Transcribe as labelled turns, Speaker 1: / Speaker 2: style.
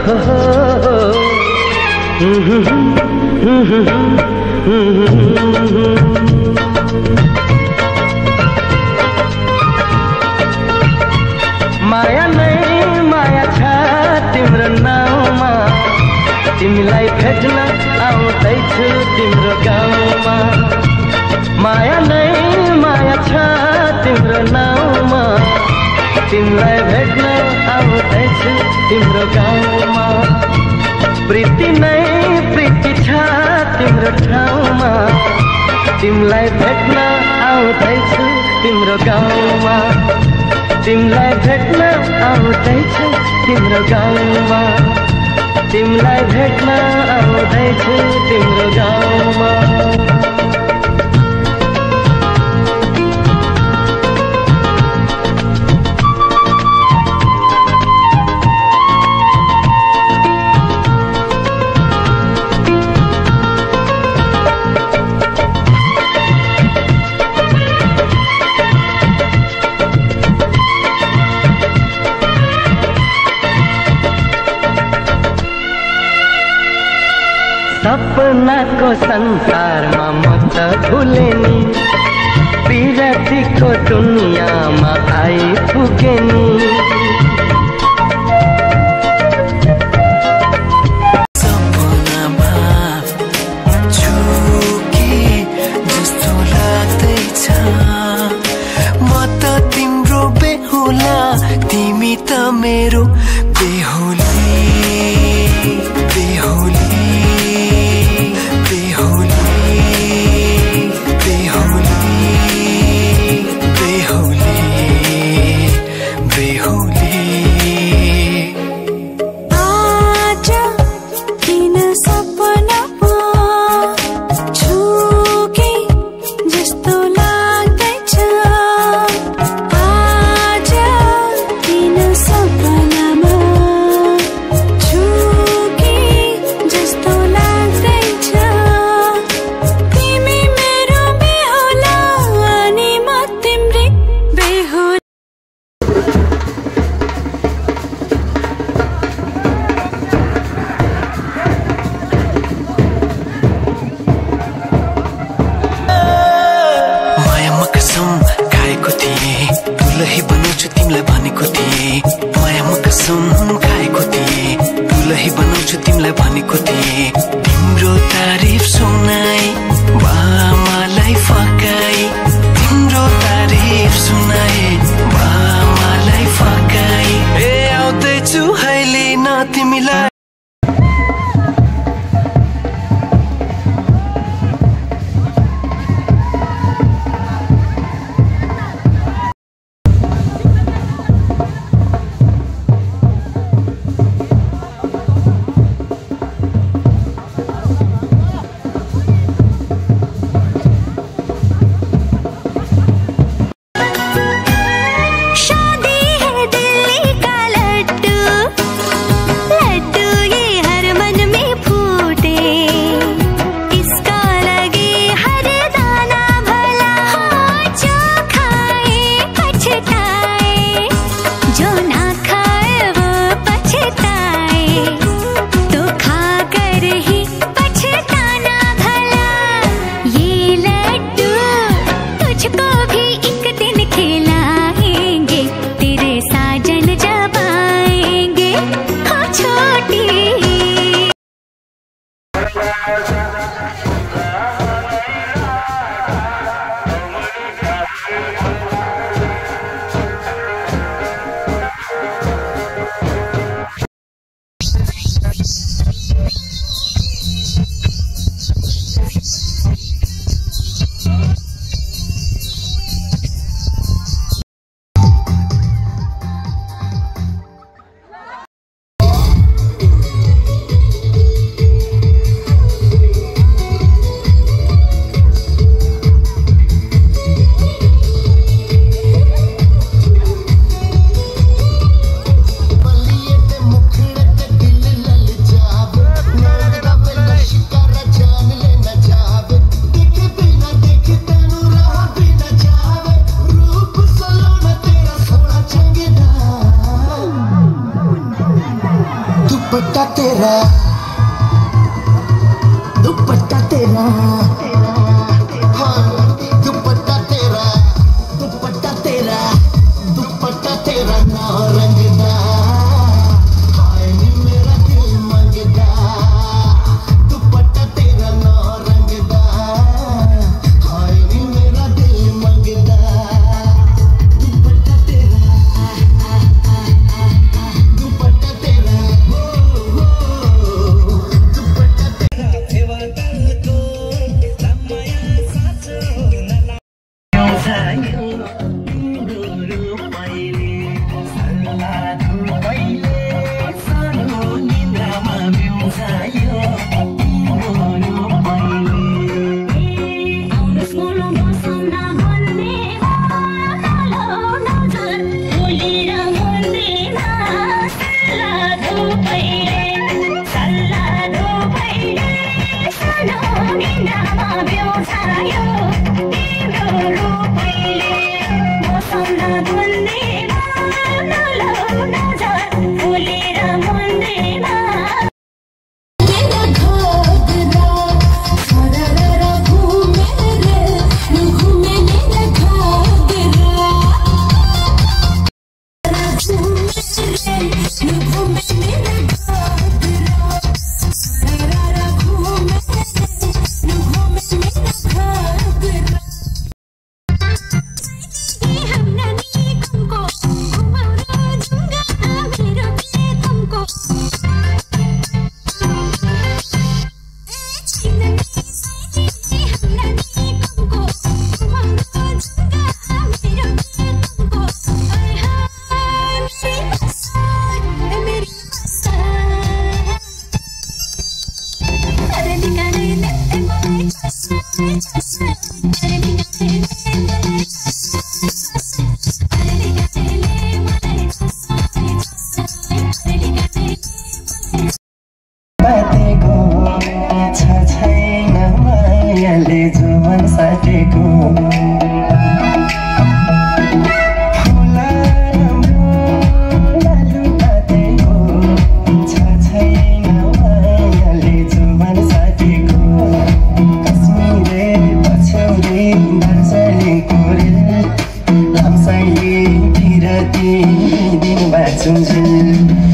Speaker 1: माया नै माया छ तिम्रो नाउँमा, तिमीलाई भेट्न आउँदैछु तिम्रो गाउँमा। माया नै माया छ तिम्रो नाउँमा, तिमीलाई भेट्न आउँदैछु तिम्रो गाउँमा। प्रीति नै प्रीति छ तिम्रो ठाउँमा, तिमीलाई भेट्न आउँदैछु तिम्रो गाउँमा। तिमीलाई भेट्न आउँदैछु तिम्रो गाउँमा, तिमीलाई भेट्न आउँदैछु तिम्रो गाउँमा। सपनाको संसारमा म त भुले नि, विरतीको दुनियाँमा आइपुगे नि।
Speaker 2: सपनामा छु कि जस्तो लाग्दैछ, म त तिम्रो बेहुला, तिमी त मेरो बेहुली। बेहुली दुलही बनाउँछु तिमीलाई भनेको थिएँ, मायामा कसम खाएको थिएँ। दुलही बनाउँछु तिमीलाई भनेको थिएँ, तिम्रो तारिफ सुनाई बामालाई फकाई। तिम्रो तारिफ सुनाई बामालाई फकाई। ए आउँदैछु अहिले न तिमीलाई।
Speaker 3: तेरा दुपट्टा तेरा दुपट्टा तेरा दुपट्टा तेरा दुपट्टा तेरा ना रंगदा हाय नी मेरा दिल मंगदा दुपट्टा तेरा ना रंगदा हाय नी मेरा दिल मंगदा दुपट्टा तेरा दुपट्टा तेरा दुपट्टा तेरा सेवा करतो लम्माया साचो नला यो
Speaker 1: दिन बाँचुन्जेल